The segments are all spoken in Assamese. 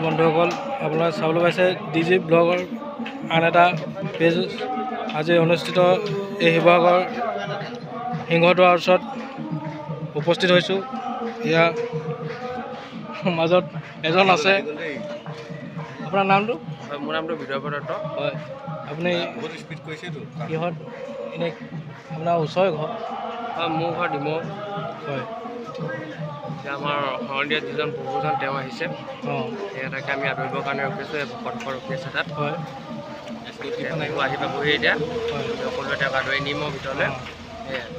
বন্ধুসকল আপোনালোকে চাবলৈ পাইছে ডিজি ব্লগৰ আন এটা পেজ আজি অনুষ্ঠিত এই শিৱসাগৰ সিংহদুৱাৰ ওচৰত উপস্থিত হৈছোঁ। এয়া মাজত এজন আছে। আপোনাৰ নামটো? মোৰ নামটো বিদৰ্ভ দত্ত। হয়, আপুনি বহুত স্পীড কৰিছেতো কিহত এনেই আপোনাৰ ওচৰৰে ঘৰ? হয়, মোৰ ঘৰ ডিমৌ। হয়, এতিয়া আমাৰ শৰণীয়া যিজন প্ৰভুজন তেওঁ আহিছে। অঁ, সিহঁতকে আমি আদৰিবৰ কাৰণে ৰখিছোঁ। এই ভকতসকল ৰখি আছে তাত। হয়, তেওঁ আহি পাবহি এতিয়া। হয়, সকলোৱে তেওঁক আদৰি নিম মই ভিতৰলৈ। অঁ। সেয়াই।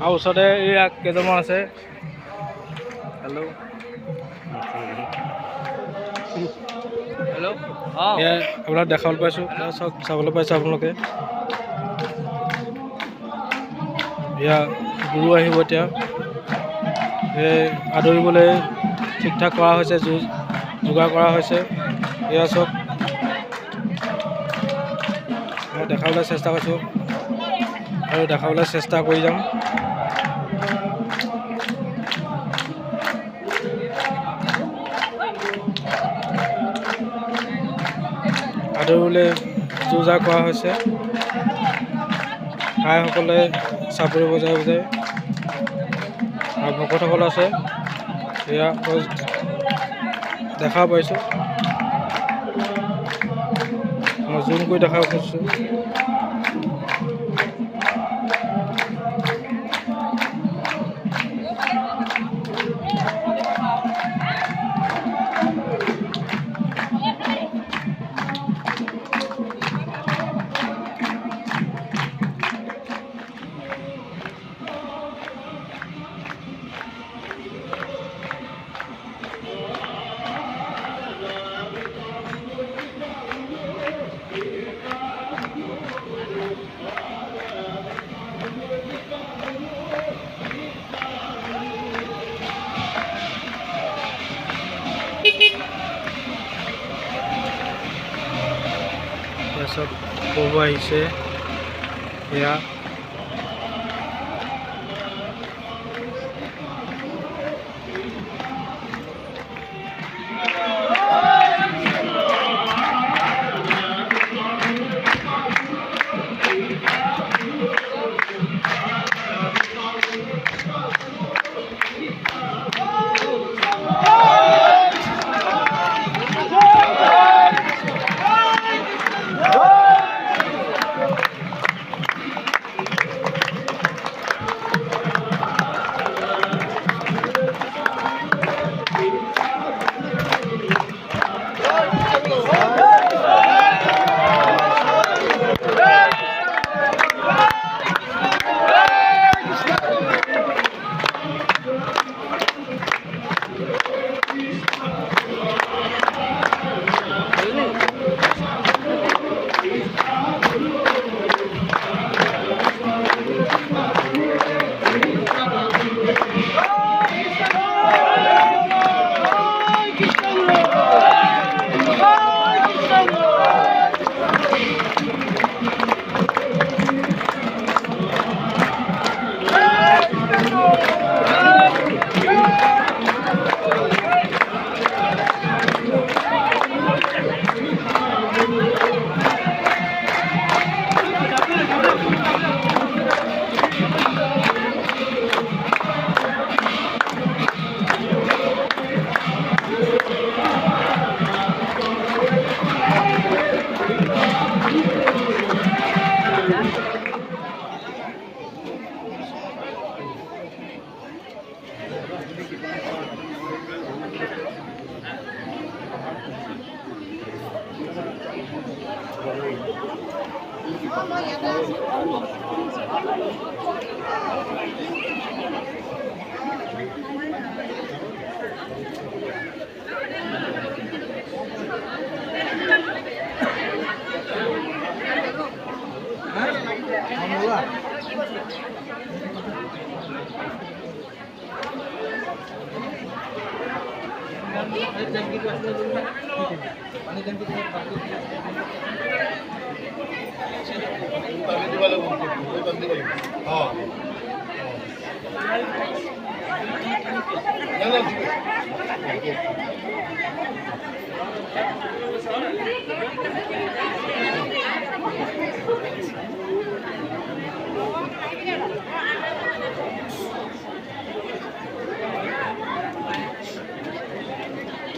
আৰু ওচৰতে এয়া কেইজনমান আছে। হেল্ল', হেল্ল', অঁ, এয়া আপোনাক দেখাবলৈ পাইছোঁ, চব চাবলৈ পাইছে আপোনালোকে। এয়া গুৰু আহিব এতিয়া। আদৰিবলৈ ঠিক ঠাক কৰা হৈছে, যোগাৰ কৰা হৈছে। এয়া চব মই দেখাবলৈ চেষ্টা কৰিছোঁ আৰু দেখাবলৈ চেষ্টা কৰি যাম। আদৰিবলৈ যো-জা কৰা হৈছে। আইসকলে চাপৰি বজাই বজাই আৰু ভকতসকল আছে। এয়া দেখা পাইছোঁ, মই জুম কৰি দেখা খুজিছোঁ। চব প্ৰভু আহিছে। এয়া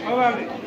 हो